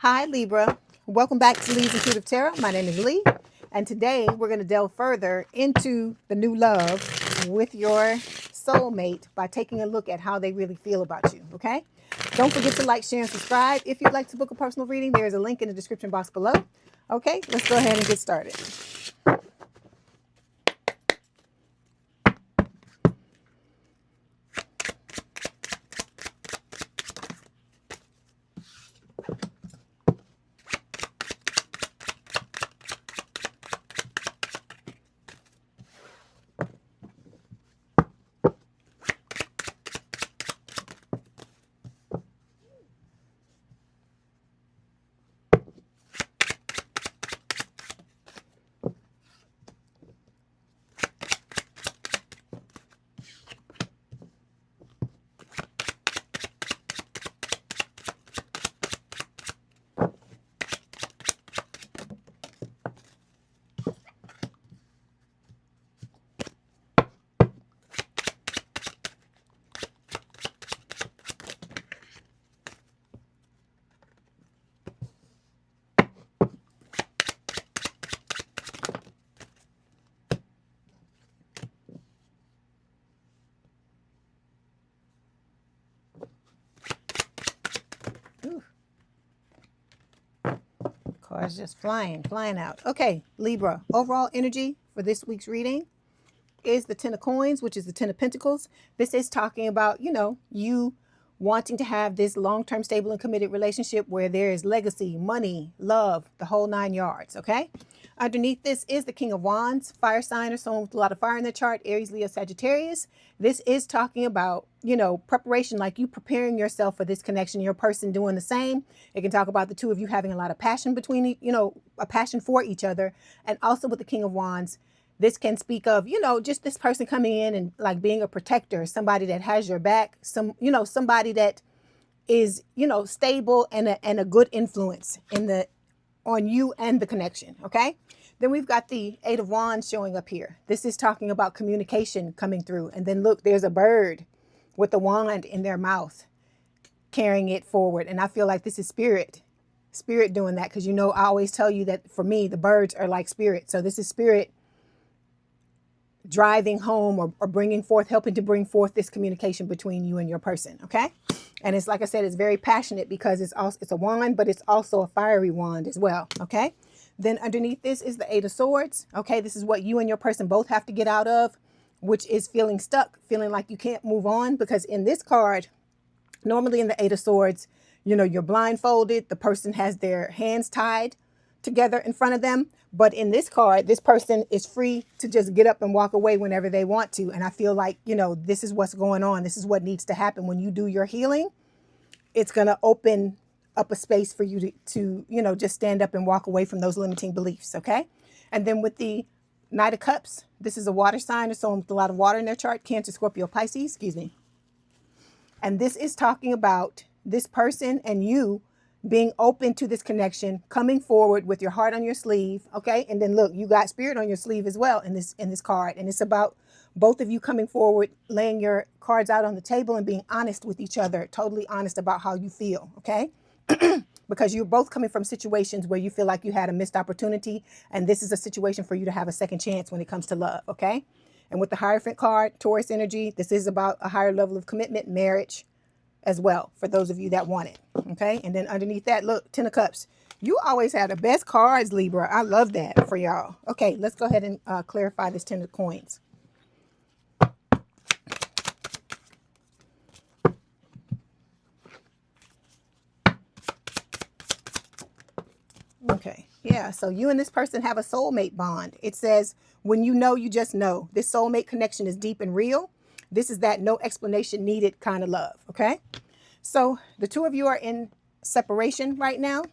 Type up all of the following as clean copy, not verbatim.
Hi Libra, welcome back to Leigh's Intuitive Tarot. My name is Leigh, and today we're going to delve further into the new love with your soulmate by taking a look at how they really feel about you, okay? Don't forget to like, share, and subscribe. If you'd like to book a personal reading, there is a link in the description box below. Okay, let's go ahead and get started. Ooh. Cards just flying out. Okay, Libra, overall energy for this week's reading is the Ten of Coins, which is the Ten of Pentacles. This is talking about, you wanting to have this long-term, stable, and committed relationship where there is legacy, money, love, the whole 9 yards, okay? Underneath this is the King of Wands, fire sign or someone with a lot of fire in their chart, Aries, Leo, Sagittarius. This is talking about, preparation, like you preparing yourself for this connection, your person doing the same. It can talk about the two of you having a lot of passion between, a passion for each other. And also with the King of Wands, this can speak of, just this person coming in and like being a protector, somebody that has your back, somebody that is, stable and a good influence on you and the connection. Okay. Then we've got the Eight of Wands showing up here. This is talking about communication coming through. And then look, there's a bird with the wand in their mouth carrying it forward. And I feel like this is spirit doing that. Cause I always tell you that for me, the birds are like spirit. So this is spirit driving home or bringing forth, helping to bring forth this communication between you and your person. Okay. And it's like I said, it's very passionate because it's a wand, but it's also a fiery wand as well. Okay. Then underneath this is the Eight of Swords. Okay. This is what you and your person both have to get out of, which is feeling stuck, feeling like you can't move on. Because in this card, normally in the Eight of Swords, you're blindfolded. The person has their hands tied together in front of them. But in this card, this person is free to just get up and walk away whenever they want to. And I feel like, this is what's going on. This is what needs to happen. When you do your healing, it's going to open up a space for you to just stand up and walk away from those limiting beliefs. Okay. And then with the Knight of Cups, this is a water sign or someone with a lot of water in their chart, Cancer, Scorpio, Pisces, excuse me. And this is talking about this person and you being open to this connection, coming forward with your heart on your sleeve. Okay. And then look, you got spirit on your sleeve as well in this card. And it's about both of you coming forward, laying your cards out on the table and being honest with each other, totally honest about how you feel. Okay. Because you're both coming from situations where you feel like you had a missed opportunity. And this is a situation for you to have a second chance when it comes to love. Okay. And with the Hierophant card, Taurus energy, this is about a higher level of commitment, marriage as well, for those of you that want it. Okay. And then underneath that, look, Ten of Cups. You always have the best cards, Libra. I love that for y'all. Okay, let's go ahead and clarify this Ten of Coins. Okay. Yeah. So you and this person have a soulmate bond. It says, when you just know. This soulmate connection is deep and real. This is that no explanation needed kind of love. Okay. So the two of you are in separation right now.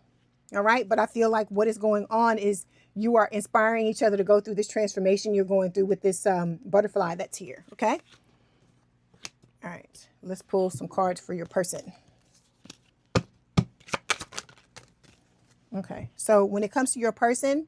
All right. But I feel like what is going on is you are inspiring each other to go through this transformation you're going through with this butterfly that's here. Okay. All right. Let's pull some cards for your person. Okay. So when it comes to your person,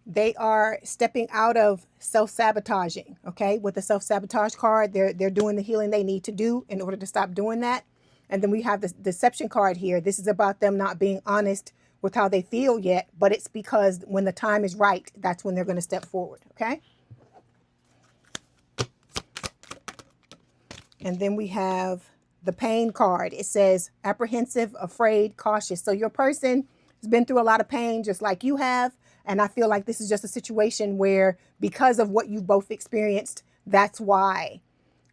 they are stepping out of self-sabotaging. Okay. With the self-sabotage card, they're doing the healing they need to do in order to stop doing that. And then we have the deception card here. This is about them not being honest with how they feel yet, but it's because when the time is right, that's when they're going to step forward, okay? And then we have the pain card. It says apprehensive, afraid, cautious. So your person has been through a lot of pain just like you have. And I feel like this is just a situation where because of what you both experienced, that's why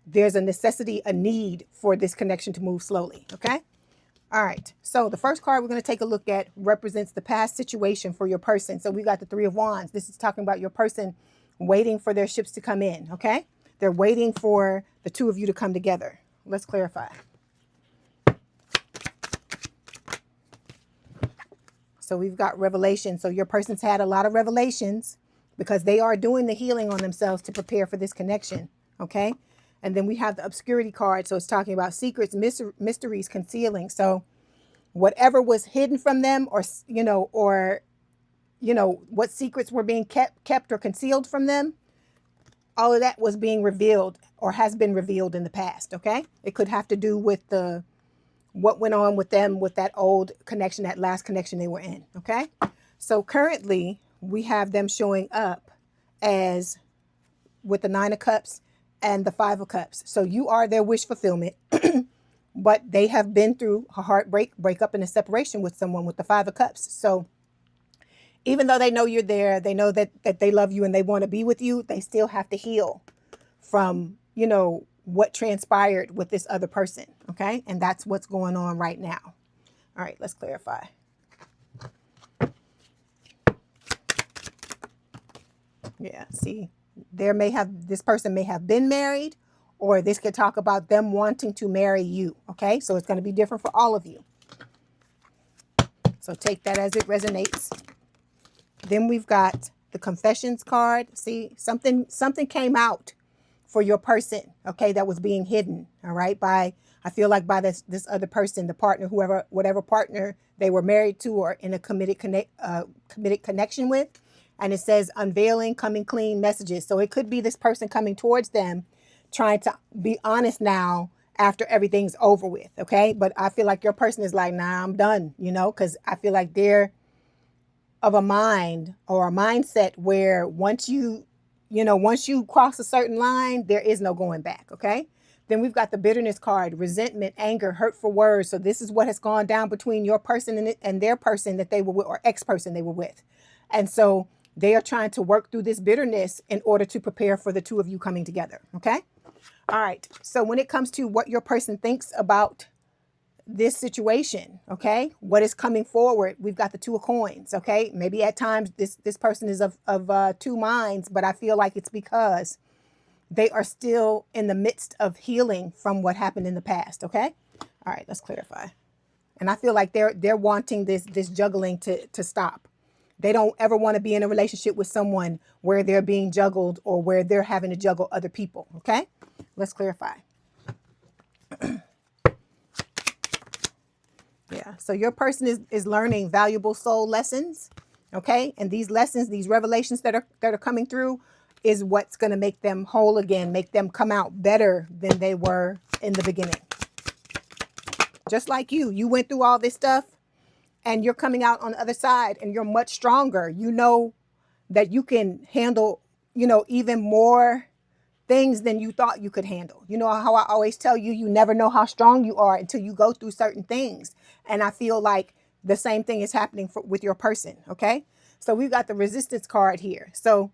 there's a necessity, a need for this connection to move slowly. Okay. All right. So the first card we're going to take a look at represents the past situation for your person. So we got the 3 of Wands. This is talking about your person waiting for their ships to come in. Okay. They're waiting for the 2 of you to come together. Let's clarify. So we've got revelation. So your person's had a lot of revelations because they are doing the healing on themselves to prepare for this connection. Okay. And then we have the obscurity card. So it's talking about secrets, mysteries, concealing. So whatever was hidden from them or what secrets were being kept or concealed from them, all of that was being revealed or has been revealed in the past. Okay. It could have to do with what went on with them with that old connection, that last connection they were in. Okay. So currently we have them showing up as with the 9 of Cups and the 5 of Cups. So you are their wish fulfillment, but they have been through a heartbreak, breakup, and a separation with someone with the 5 of Cups. So even though they know you're there, they know that they love you and they want to be with you, they still have to heal from, what transpired with this other person. Okay. And that's what's going on right now. All right, let's clarify. Yeah. See, this person may have been married, or this could talk about them wanting to marry you. Okay. So it's going to be different for all of you. So take that as it resonates. Then we've got the confessions card. See, something came out for your person, okay, that was being hidden, all right, I feel like by this other person, the partner, whatever partner they were married to or in a committed connection with. And it says unveiling, coming clean messages. So it could be this person coming towards them, trying to be honest now after everything's over with, okay? But I feel like your person is like, nah, I'm done, because I feel like they're of a mind or a mindset where once you cross a certain line, there is no going back. Okay. Then we've got the bitterness card, resentment, anger, hurtful words. So this is what has gone down between your person and their person that they were with, or ex-person they were with. And so they are trying to work through this bitterness in order to prepare for the 2 of you coming together. Okay. All right. So when it comes to what your person thinks about this situation, okay, what is coming forward, we've got the 2 of coins. Okay, maybe at times this person is of 2 minds, but I feel like it's because they are still in the midst of healing from what happened in the past. Okay, all right, let's clarify. And I feel like they're wanting this juggling to stop. They don't ever want to be in a relationship with someone where they're being juggled or where they're having to juggle other people. Okay, let's clarify. Yeah. So your person is learning valuable soul lessons. Okay. And these lessons, these revelations that are coming through is what's going to make them whole again, make them come out better than they were in the beginning. Just like you went through all this stuff and you're coming out on the other side and you're much stronger. You know that you can handle, even more things than you thought you could handle. You know how I always tell you, you never know how strong you are until you go through certain things. And I feel like the same thing is happening with your person. Okay. So we've got the resistance card here. So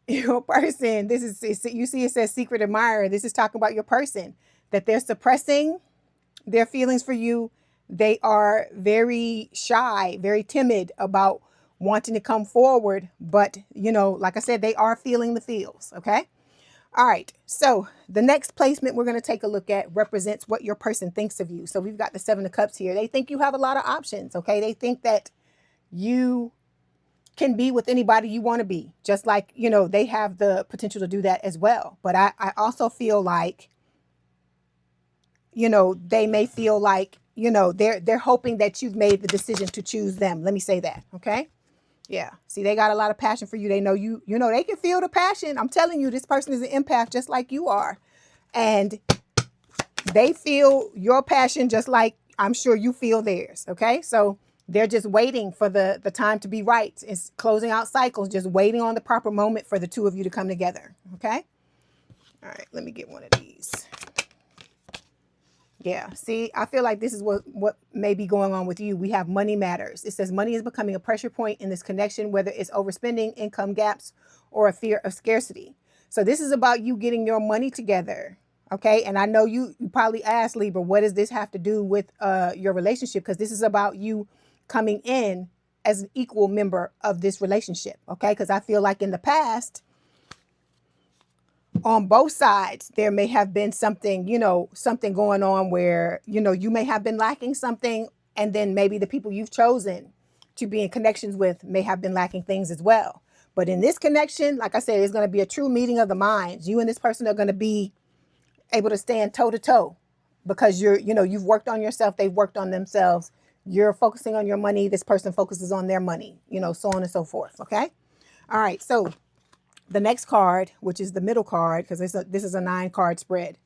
your person, you see, it says secret admirer. This is talking about your person, that they're suppressing their feelings for you. They are very shy, very timid about wanting to come forward. But, like I said, they are feeling the feels. Okay. All right, so the next placement we're going to take a look at represents what your person thinks of you. So we've got the 7 of Cups here. They think you have a lot of options, okay? They think that you can be with anybody you want to be, just like, they have the potential to do that as well. But I also feel like, they may feel like, they're hoping that you've made the decision to choose them. Let me say that, okay? Yeah. See, they got a lot of passion for you. They know they can feel the passion. I'm telling you, this person is an empath just like you are. And They feel your passion just like I'm sure you feel theirs. Okay. So they're just waiting for the time to be right. It's closing out cycles, just waiting on the proper moment for the two of you to come together. Okay. All right. Let me get one of these. Yeah. See, I feel like this is what may be going on with you. We have money matters. It says money is becoming a pressure point in this connection, whether it's overspending, income gaps, or a fear of scarcity. So this is about you getting your money together. Okay. And I know you probably asked, Libra, what does this have to do with your relationship? Because this is about you coming in as an equal member of this relationship. Okay. Because I feel like in the past, on both sides, there may have been something, something going on where, you may have been lacking something. And then maybe the people you've chosen to be in connections with may have been lacking things as well. But in this connection, like I said, it's going to be a true meeting of the minds. You and this person are going to be able to stand toe to toe because you've worked on yourself. They've worked on themselves. You're focusing on your money. This person focuses on their money, so on and so forth. Okay. All right. So the next card, which is the middle card, because this is a 9-card spread.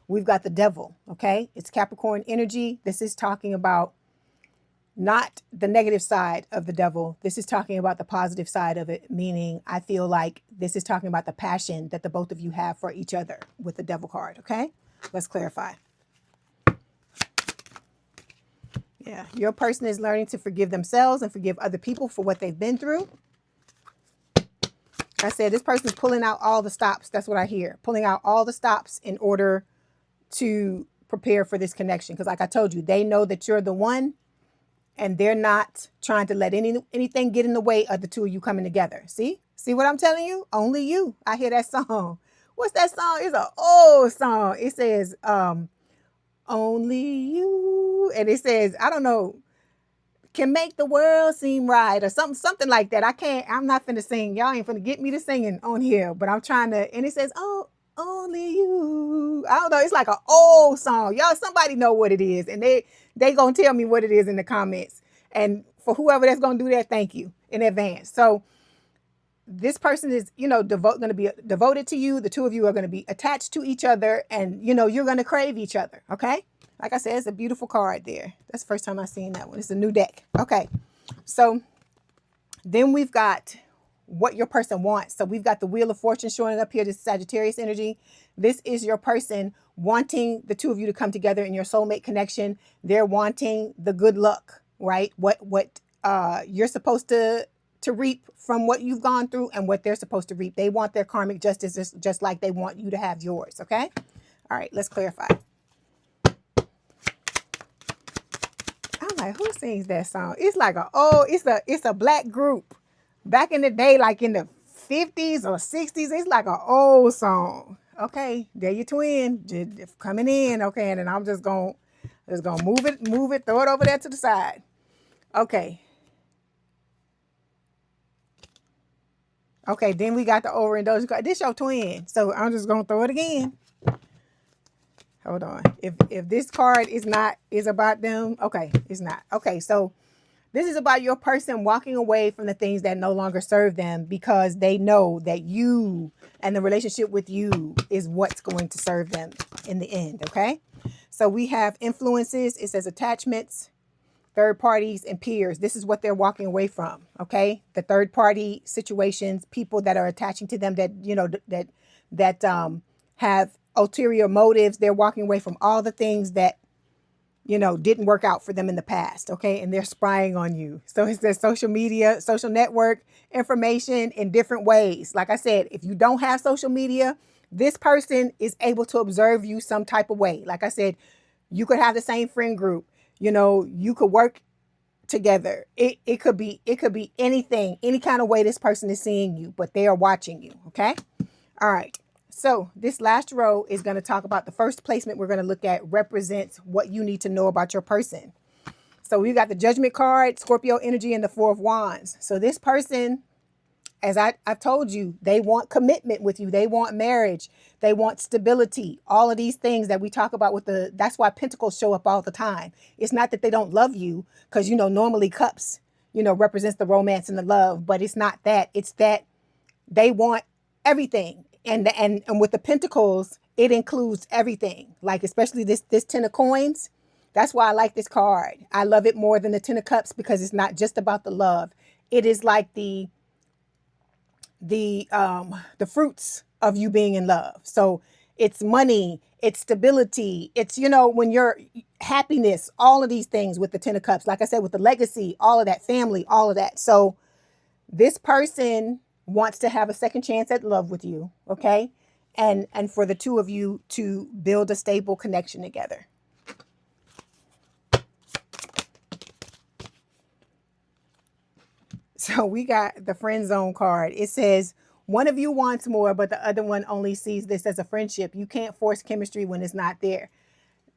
We've got the Devil. Okay. It's Capricorn energy. This is talking about not the negative side of the Devil. This is talking about the positive side of it, meaning I feel like this is talking about the passion that the both of you have for each other with the Devil card. Okay. Let's clarify. Yeah. Your person is learning to forgive themselves and forgive other people for what they've been through. I said, this person is pulling out all the stops. That's what I hear. Pulling out all the stops in order to prepare for this connection. Because like I told you, they know that you're the one and they're not trying to let anything get in the way of the two of you coming together. See what I'm telling you? Only you. I hear that song. What's that song? It's an old song. It says, only you. And it says, I don't know, can make the world seem right or something like that. I'm not finna sing. Y'all ain't finna get me to singing on here, but I'm trying to, and it says, oh, only you. I don't know. It's like an old song. Y'all, somebody know what it is. And they gonna tell me what it is in the comments. And for whoever that's gonna do that, thank you in advance. So this person is, going to be devoted to you. The two of you are going to be attached to each other and, you're going to crave each other. Okay. Like I said, it's a beautiful card there. That's the first time I've seen that one. It's a new deck. Okay. So then we've got what your person wants. So we've got the Wheel of Fortune showing up here. This is Sagittarius energy. This is your person wanting the two of you to come together in your soulmate connection. They're wanting the good luck, right? What you're supposed to reap from what you've gone through and what they're supposed to reap. They want their karmic justice just like they want you to have yours. Okay. All right. Let's clarify. I'm like, who sings that song? It's like it's a black group back in the day, like in the 50s or 60s. It's like an old song. Okay. There you twin just coming in. Okay. And then I'm just going to move it, throw it over there to the side. Okay. Okay, then we got the overindulgence card. This your twin, so I'm just gonna throw it again. Hold on. If this card is about them, okay, it's not. Okay, so this is about your person walking away from the things that no longer serve them because they know that you and the relationship with you is what's going to serve them in the end. Okay, so we have influences. It says attachments, third parties, and peers. This is what they're walking away from. Okay. The third party situations, people that are attaching to them that have ulterior motives. They're walking away from all the things that, didn't work out for them in the past. Okay. And they're spying on you. So it's their social media, social network information in different ways. Like I said, if you don't have social media, this person is able to observe you some type of way. Like I said, you could have the same friend group. You could work together. It could be anything, any kind of way this person is seeing you, but they are watching you. Okay. All right. So this last row is going to talk about the first placement we're going to look at represents what you need to know about your person. So we got the Judgment card, Scorpio energy, and the Four of Wands. So this person, as I've told you, they want commitment with you. They want marriage. They want stability. All of these things that we talk about that's why Pentacles show up all the time. It's not that they don't love you because, normally cups, represents the romance and the love, but it's not that. It's that they want everything. And with the Pentacles, it includes everything. Like especially this 10 of coins. That's why I like this card. I love it more than the 10 of cups because it's not just about the love. It is like the fruits of you being in love. So it's money, it's stability, it's, you know, when you're happiness, all of these things with the 10 of cups, like I said, with the legacy, all of that, family, all of that. So this person wants to have a second chance at love with you, okay? And for the two of you to build a stable connection together. So we got the friend zone card. It says, one of you wants more, but the other one only sees this as a friendship. You can't force chemistry when it's not there.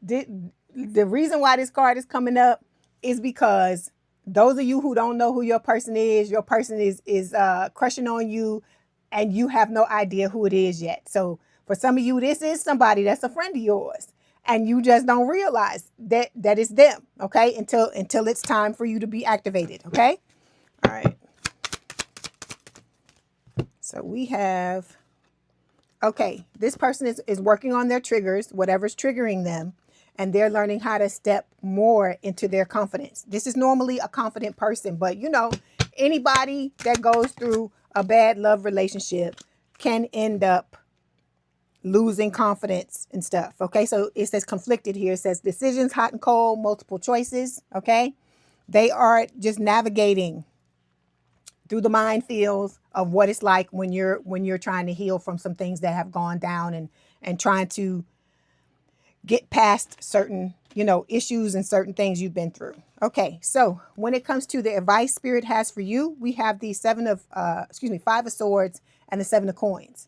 The reason why this card is coming up is because those of you who don't know who your person is crushing on you and you have no idea who it is yet. So for some of you, this is somebody that's a friend of yours and you just don't realize that it's them, okay? Until it's time for you to be activated, okay? All right. So we have, okay, this person is working on their triggers, whatever's triggering them, and they're learning how to step more into their confidence. This is normally a confident person, but you know, anybody that goes through a bad love relationship can end up losing confidence and stuff. Okay, so it says conflicted here. It says decisions, hot and cold, multiple choices. Okay, they are just navigating through the minefields of what it's like when you're trying to heal from some things that have gone down and trying to get past certain, you know, issues and certain things you've been through. Okay, so when it comes to the advice Spirit has for you, we have the 5 of swords and the 7 of coins.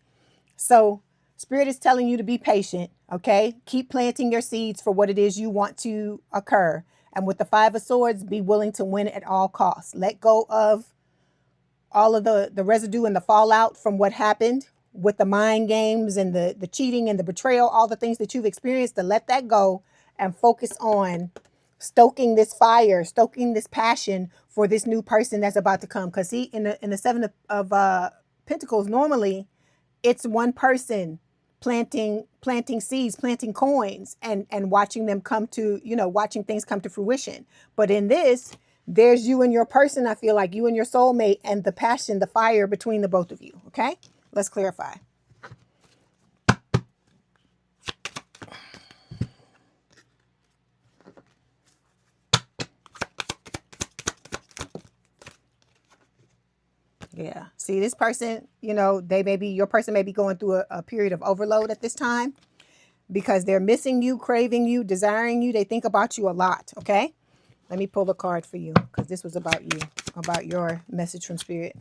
So Spirit is telling you to be patient, okay? Keep planting your seeds for what it is you want to occur. And with the 5 of swords, be willing to win at all costs. Let go of all of the residue and the fallout from what happened with the mind games and the cheating and the betrayal, all the things that you've experienced, to let that go and focus on stoking this fire, stoking this passion for this new person that's about to come. Because in the 7 of Pentacles, normally it's one person planting seeds, planting coins, and watching them come to, you know, watching things come to fruition. But in this, there's you and your person. I feel like you and your soulmate and the passion, the fire between the both of you. Okay, let's clarify. Yeah. See, this person, you know, your person may be going through a period of overload at this time because they're missing you, craving you, desiring you. They think about you a lot. Okay. Let me pull a card for you because this was about you, about your message from Spirit.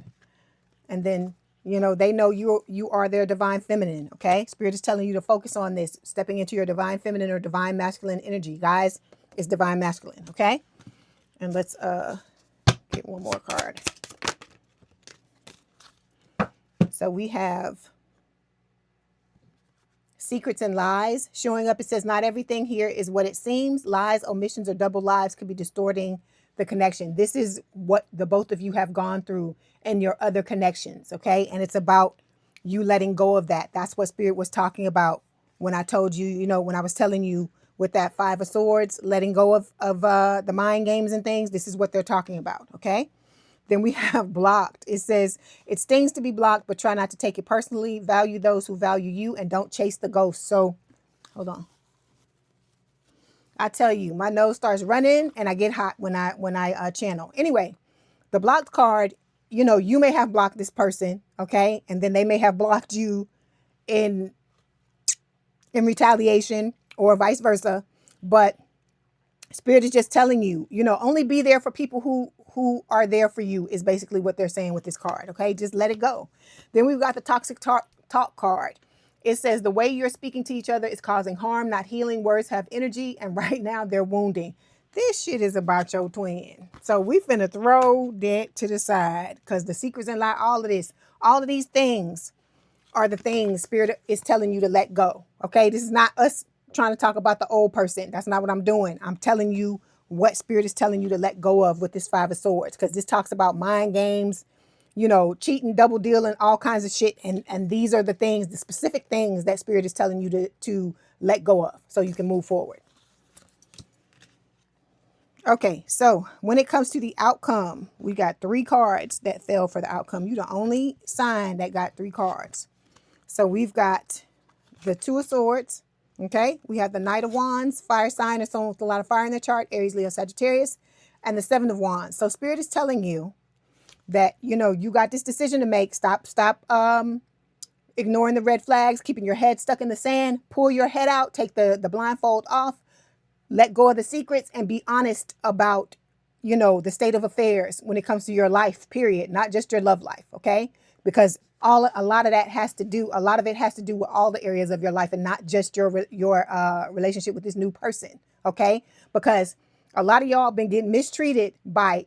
And then, you know, they know you are their divine feminine. Okay. Spirit is telling you to focus on this, stepping into your divine feminine or divine masculine energy. Guys, it's divine masculine. Okay. And let's get one more card. So we have secrets and lies showing up. It says not everything here is what it seems. Lies, omissions, or double lives could be distorting the connection. This is what the both of you have gone through in your other connections, okay? And it's about you letting go of that. That's what Spirit was talking about when I told you, you know, when I was telling you with that 5 of swords, letting go of the mind games and things. This is what they're talking about, okay? Then we have blocked. It says, it stings to be blocked, but try not to take it personally. Value those who value you and don't chase the ghost. So, hold on. I tell you, my nose starts running and I get hot when I channel. Anyway, the blocked card, you know, you may have blocked this person, okay? And then they may have blocked you in retaliation or vice versa. But Spirit is just telling you, you know, only be there for people who are there for you is basically what they're saying with this card. Okay, just let it go. Then we've got the toxic talk card. It says the way you're speaking to each other is causing harm, not healing. Words have energy, and right now they're wounding. This shit is about your twin. So we finna throw that to the side because the secrets and lie, all of these things are the things Spirit is telling you to let go. Okay, this is not us trying to talk about the old person. That's not what I'm doing. I'm telling you what Spirit is telling you to let go of with this 5 of swords, because this talks about mind games, you know, cheating, double dealing, all kinds of shit. And these are the things, the specific things that Spirit is telling you to let go of so you can move forward. Okay, so when it comes to the outcome, we got 3 cards that fell for the outcome. You're the only sign that got 3 cards. So we've got the 2 of Swords. Okay, we have the Knight of Wands, fire sign, or someone with a lot of fire in their chart, Aries, Leo, Sagittarius, and the 7 of Wands. So Spirit is telling you that, you know, you got this decision to make. Stop ignoring the red flags, keeping your head stuck in the sand. Pull your head out, take the blindfold off, let go of the secrets, and be honest about, you know, the state of affairs when it comes to your life, period, not just your love life, okay? Because a lot of it has to do with all the areas of your life and not just your relationship with this new person, okay? Because a lot of y'all been getting mistreated by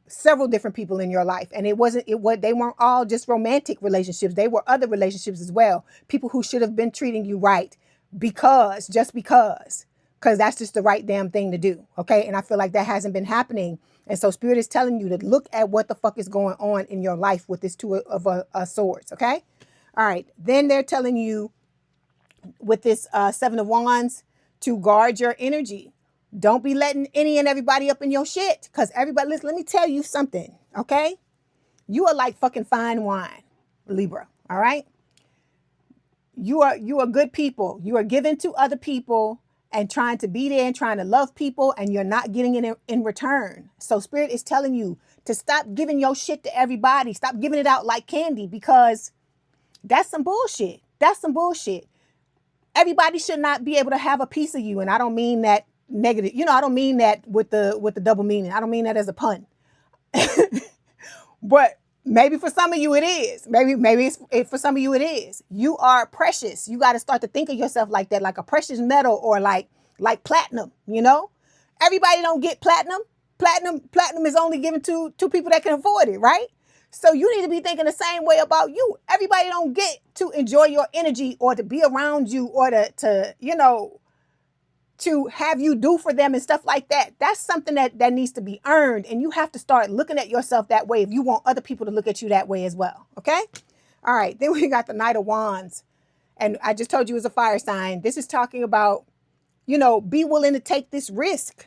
several different people in your life, and they weren't all just romantic relationships. They were other relationships as well. People who should have been treating you right because that's just the right damn thing to do, okay? And I feel like that hasn't been happening. And so Spirit is telling you to look at what the fuck is going on in your life with this 2 of Swords, okay? All right. Then they're telling you with this 7 of Wands to guard your energy. Don't be letting any and everybody up in your shit. Because everybody, listen, let me tell you something, okay? You are like fucking fine wine, Libra, all right? You are good people. You are given to other people and trying to be there and trying to love people, and you're not getting it in return. So Spirit is telling you to stop giving your shit to everybody. Stop giving it out like candy, because that's some bullshit. That's some bullshit. Everybody should not be able to have a piece of you. And I don't mean that negative. You know, I don't mean that with the double meaning. I don't mean that as a pun. But maybe for some of you it is. Maybe for some of you it is. You are precious. You got to start to think of yourself like that, like a precious metal, or like platinum, you know? Everybody don't get platinum. Platinum is only given to people that can afford it, right? So you need to be thinking the same way about you. Everybody don't get to enjoy your energy or to be around you or to you know, to have you do for them and stuff like that. That's something that needs to be earned. And you have to start looking at yourself that way if you want other people to look at you that way as well. Okay? All right. Then we got the Knight of Wands. And I just told you it's a fire sign. This is talking about, you know, be willing to take this risk,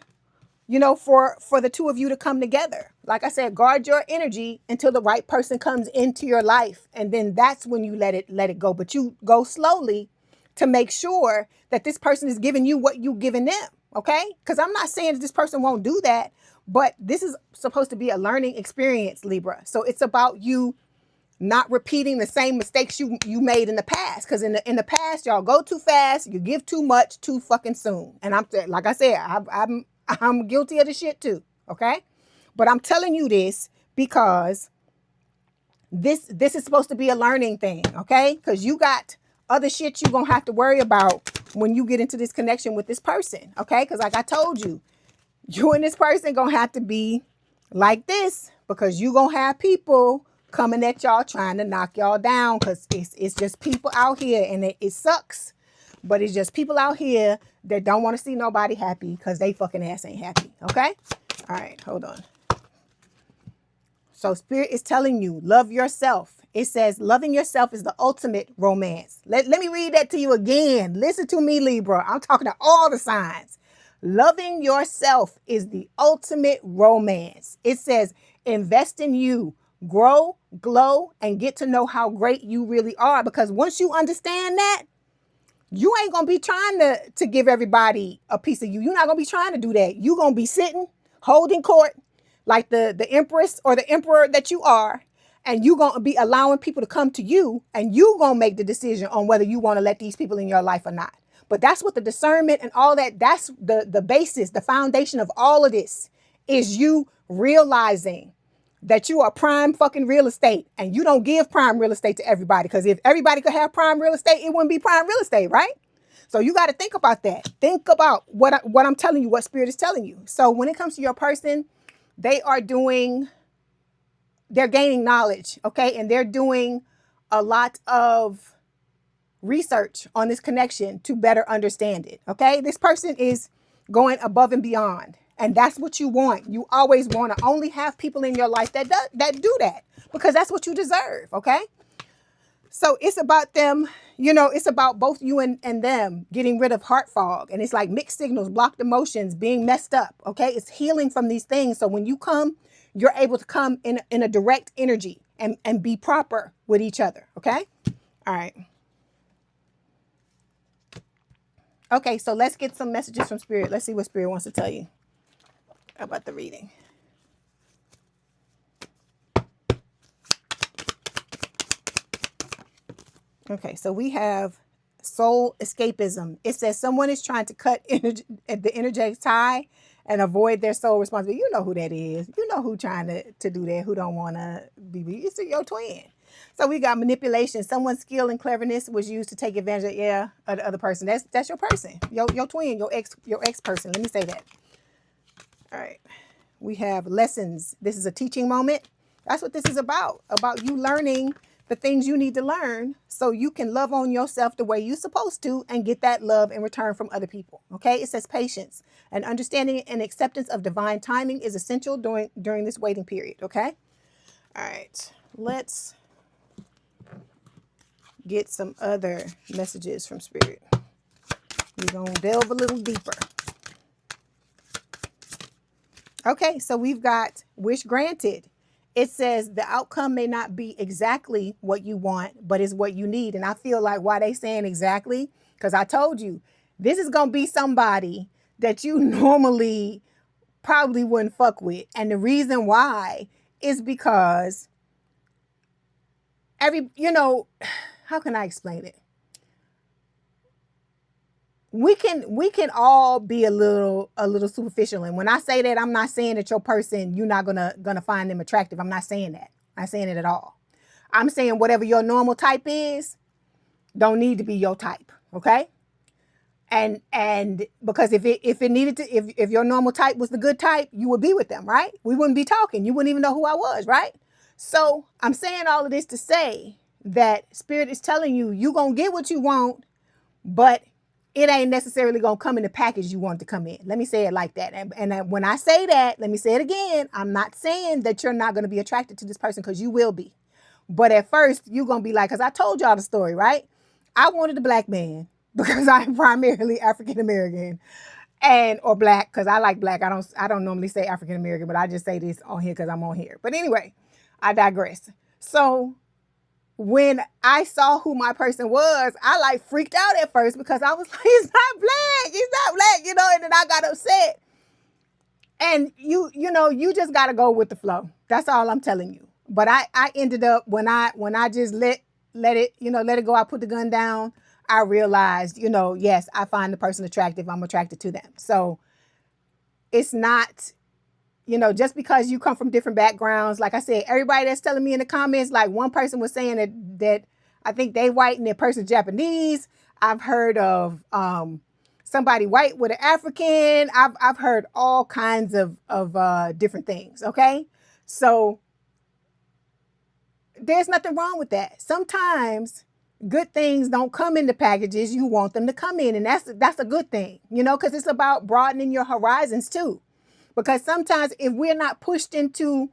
you know, for the 2 of you to come together. Like I said, guard your energy until the right person comes into your life. And then that's when you let it go. But you go slowly to make sure that this person is giving you what you giving them, okay? Because I'm not saying that this person won't do that, but this is supposed to be a learning experience, Libra. So it's about you not repeating the same mistakes you made in the past. Because in the past, y'all go too fast, you give too much too fucking soon. And like I said, I'm guilty of the shit too, okay? But I'm telling you this because this is supposed to be a learning thing, okay? Because you got other shit you're going to have to worry about when you get into this connection with this person, okay? Because like I told you, you and this person going to have to be like this, because you going to have people coming at y'all trying to knock y'all down, because it's just people out here, and it sucks, but it's just people out here that don't want to see nobody happy because they fucking ass ain't happy, okay? All right, hold on. So Spirit is telling you, love yourself. It says loving yourself is the ultimate romance. Let me read that to you again. Listen to me, Libra. I'm talking to all the signs. Loving yourself is the ultimate romance. It says invest in you, grow, glow, and get to know how great you really are. Because once you understand that, you ain't going to be trying to give everybody a piece of you. You're not going to be trying to do that. You're going to be sitting, holding court, like the empress or the emperor that you are. And you're going to be allowing people to come to you, and you're going to make the decision on whether you want to let these people in your life or not. But that's what the discernment and all that, that's the basis, the foundation of all of this, is you realizing that you are prime fucking real estate, and you don't give prime real estate to everybody. Because if everybody could have prime real estate, it wouldn't be prime real estate, right? So you got to think about that. Think about what I'm telling you, what Spirit is telling you. So when it comes to your person, they're gaining knowledge, okay? And they're doing a lot of research on this connection to better understand it, okay? This person is going above and beyond, and that's what you want. You always want to only have people in your life that do that. because that's what you deserve, okay? So it's about them, you know, it's about both you and them getting rid of heart fog. And it's like mixed signals, blocked emotions, being messed up, okay? It's healing from these things. So when you come, you're able to come in a direct energy and be proper with each other, okay? All right. Okay, so let's get some messages from Spirit. Let's see what Spirit wants to tell you about the reading. Okay, so we have soul escapism. It says someone is trying to cut the energetic tie and avoid their soul responsibility. You know who that is. You know who trying to do that, who don't want to be. It's your twin. So we got manipulation. Someone's skill and cleverness was used to take advantage of the other person. That's your person, your twin, your ex person. Let me say that. All right. We have lessons. This is a teaching moment. That's what this is about you learning the things you need to learn so you can love on yourself the way you're supposed to and get that love in return from other people. Okay. It says patience and understanding and acceptance of divine timing is essential during this waiting period. Okay. All right. Let's get some other messages from Spirit. We're going to delve a little deeper. Okay, so we've got wish granted. It says the outcome may not be exactly what you want, but is what you need. And I feel like why they saying exactly, because I told you, this is going to be somebody that you normally probably wouldn't fuck with. And the reason why is because how can I explain it? We can all be a little superficial. And when I say that, I'm not saying that your person, you're not gonna find them attractive. I'm not saying that. I'm not saying it at all. I'm saying whatever your normal type is, don't need to be your type. Okay. And because if it needed to, if your normal type was the good type, you would be with them, right? We wouldn't be talking. You wouldn't even know who I was, right? So I'm saying all of this to say that Spirit is telling you, you're gonna get what you want, but it ain't necessarily going to come in the package you want to come in. Let me say it like that. And when I say that, let me say it again. I'm not saying that you're not going to be attracted to this person, because you will be. But at first, you're going to be like, because I told y'all the story, right? I wanted a black man because I'm primarily African American or black, because I like black. I don't normally say African American, but I just say this on here because I'm on here. But anyway, I digress. So when I saw who my person was, I like freaked out at first because I was like, he's not black, and then I got upset. And you just got to go with the flow. That's all I'm telling you. But I ended up, when I just let it go, I put the gun down, I realized, yes, I find the person attractive. I'm attracted to them. So it's not, just because you come from different backgrounds. Like I said, everybody that's telling me in the comments, like one person was saying that I think they white and their person's Japanese. I've heard of somebody white with an African. I've heard all kinds of different things. Okay. So there's nothing wrong with that. Sometimes good things don't come in the packages you want them to come in. And that's a good thing, because it's about broadening your horizons too. Because sometimes if we're not pushed into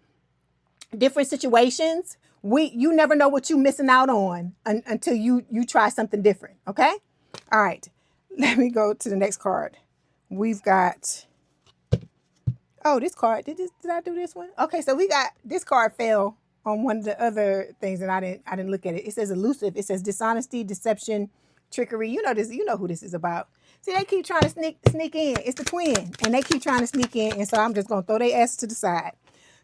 different situations, you never know what you're missing out on until you try something different. Okay. All right. Let me go to the next card. We've got, this card. Did I do this one? Okay. So we got, this card fell on one of the other things and I didn't look at it. It says elusive. It says dishonesty, deception, trickery. You know who this is about. See, they keep trying to sneak in. It's the twin, and they keep trying to sneak in, and so I'm just going to throw their ass to the side.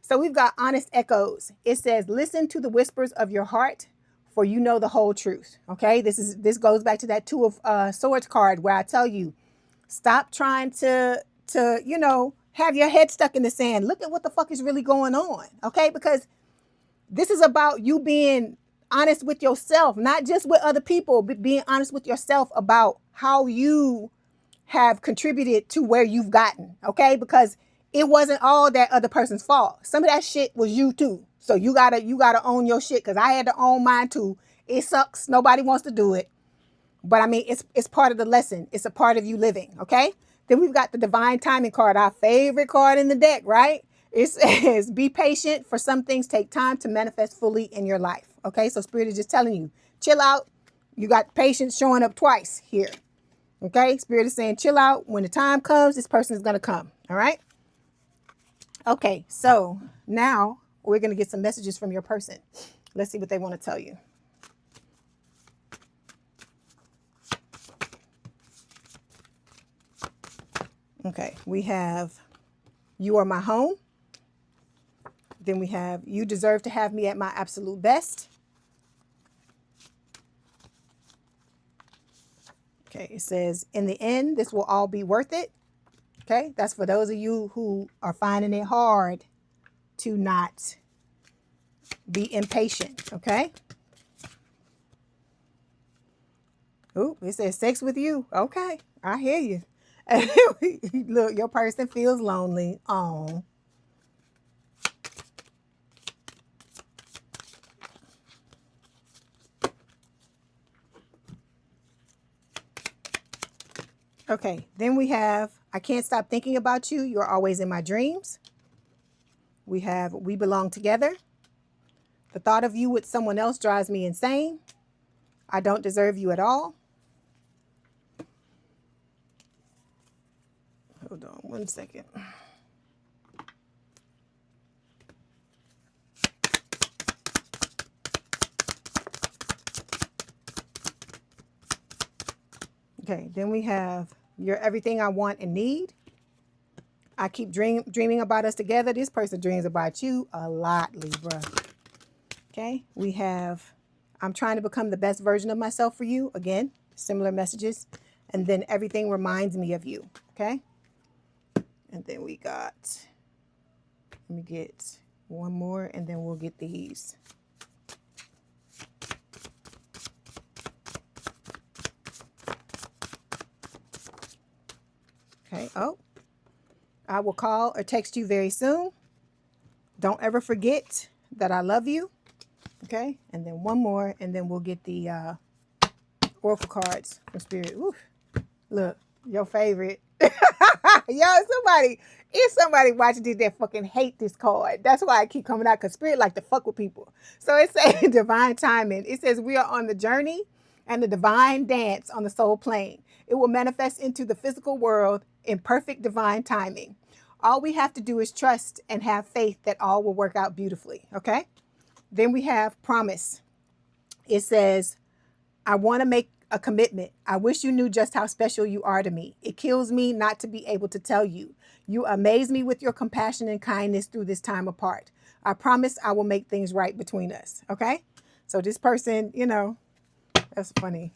So we've got honest echoes. It says, listen to the whispers of your heart, for you know the whole truth. Okay, this goes back to that Two of Swords card where I tell you, stop trying to have your head stuck in the sand. Look at what the fuck is really going on. Okay, because this is about you being honest with yourself, not just with other people, but being honest with yourself about how you have contributed to where you've gotten. Okay. Because it wasn't all that other person's fault. Some of that shit was you too. So you gotta own your shit. Cause I had to own mine too. It sucks. Nobody wants to do it. But I mean, it's part of the lesson. It's a part of you living. Okay. Then we've got the divine timing card, our favorite card in the deck, right? It says, be patient, for some things take time to manifest fully in your life. Okay, so Spirit is just telling you, chill out. You got patience showing up twice here. Okay, Spirit is saying, chill out. When the time comes, this person is going to come. All right. Okay, so now we're going to get some messages from your person. Let's see what they want to tell you. Okay, we have, you are my home. Then we have, you deserve to have me at my absolute best. Okay, it says, in the end, this will all be worth it. Okay, that's for those of you who are finding it hard to not be impatient. Okay. Ooh, it says sex with you. Okay, I hear you. Look, your person feels lonely. Oh. Okay, then we have, I can't stop thinking about you. You're always in my dreams. We have, we belong together. The thought of you with someone else drives me insane. I don't deserve you at all. Hold on 1 second. Okay, then we have, you're everything I want and need. I keep dreaming about us together. This person dreams about you a lot, Libra. Okay, we have, I'm trying to become the best version of myself for you. Again, similar messages. And then everything reminds me of you. Okay. And then we got, let me get one more and then we'll get these. Okay. Oh, I will call or text you very soon. Don't ever forget that I love you. Okay. And then one more and then we'll get the oracle cards from Spirit. Ooh, look, your favorite. Yo, if somebody watching this that fucking hate this card. That's why I keep coming out, because Spirit like to fuck with people. So it says divine timing. It says we are on the journey and the divine dance on the soul plane. It will manifest into the physical world in perfect divine timing. All we have to do is trust and have faith that all will work out beautifully. Okay. Then we have promise. It says, I want to make a commitment. I wish you knew just how special you are to me. It kills me not to be able to tell you. You amaze me with your compassion and kindness through this time apart. I promise I will make things right between us. Okay. So this person, you know, that's funny.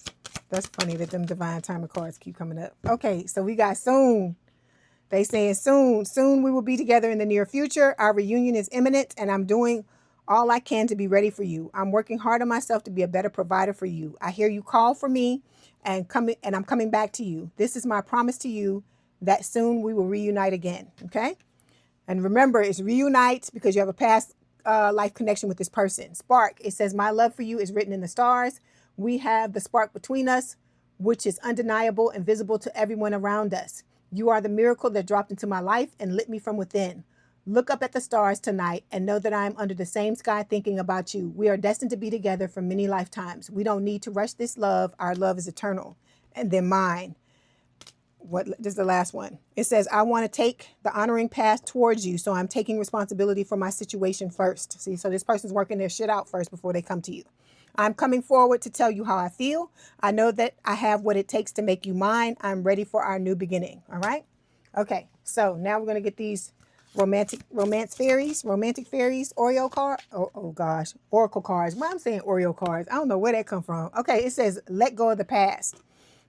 That's funny that them divine timer cards keep coming up. Okay. So we got soon. They saying soon we will be together in the near future. Our reunion is imminent and I'm doing all I can to be ready for you. I'm working hard on myself to be a better provider for you. I hear you call for me and I'm coming back to you. This is my promise to you that soon we will reunite again. Okay. And remember, it's reunite because you have a past life connection with this person. Spark. It says, my love for you is written in the stars. We have the spark between us, which is undeniable and visible to everyone around us. You are the miracle that dropped into my life and lit me from within. Look up at the stars tonight and know that I am under the same sky thinking about you. We are destined to be together for many lifetimes. We don't need to rush this love. Our love is eternal. And then mine. This is the last one. It says, I want to take the honoring path towards you. So I'm taking responsibility for my situation first. See, so this person's working their shit out first before they come to you. I'm coming forward to tell you how I feel. I know that I have what it takes to make you mine. I'm ready for our new beginning. All right. Okay. So now we're going to get these romantic fairies, Oreo card. Oh gosh, oracle cards. Why I'm saying Oreo cards? I don't know where that come from. Okay, it says let go of the past.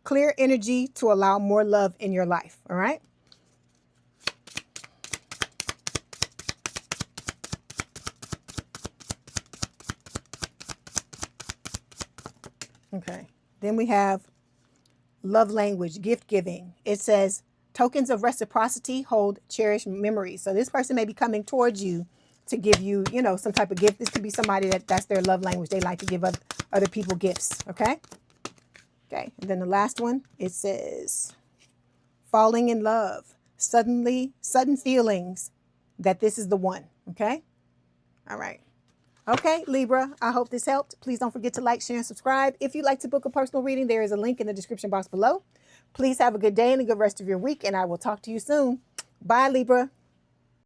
Clear energy to allow more love in your life. All right. Okay. Then we have love language, gift giving. It says tokens of reciprocity hold cherished memories. So this person may be coming towards you to give you, you know, some type of gift. This could be somebody that's their love language. They like to give other people gifts. Okay. Okay. And then the last one, it says falling in love. Sudden feelings that this is the one. Okay. All right. Okay, Libra, I hope this helped. Please don't forget to like, share, and subscribe. If you'd like to book a personal reading, there is a link in the description box below. Please have a good day and a good rest of your week, and I will talk to you soon. Bye, Libra.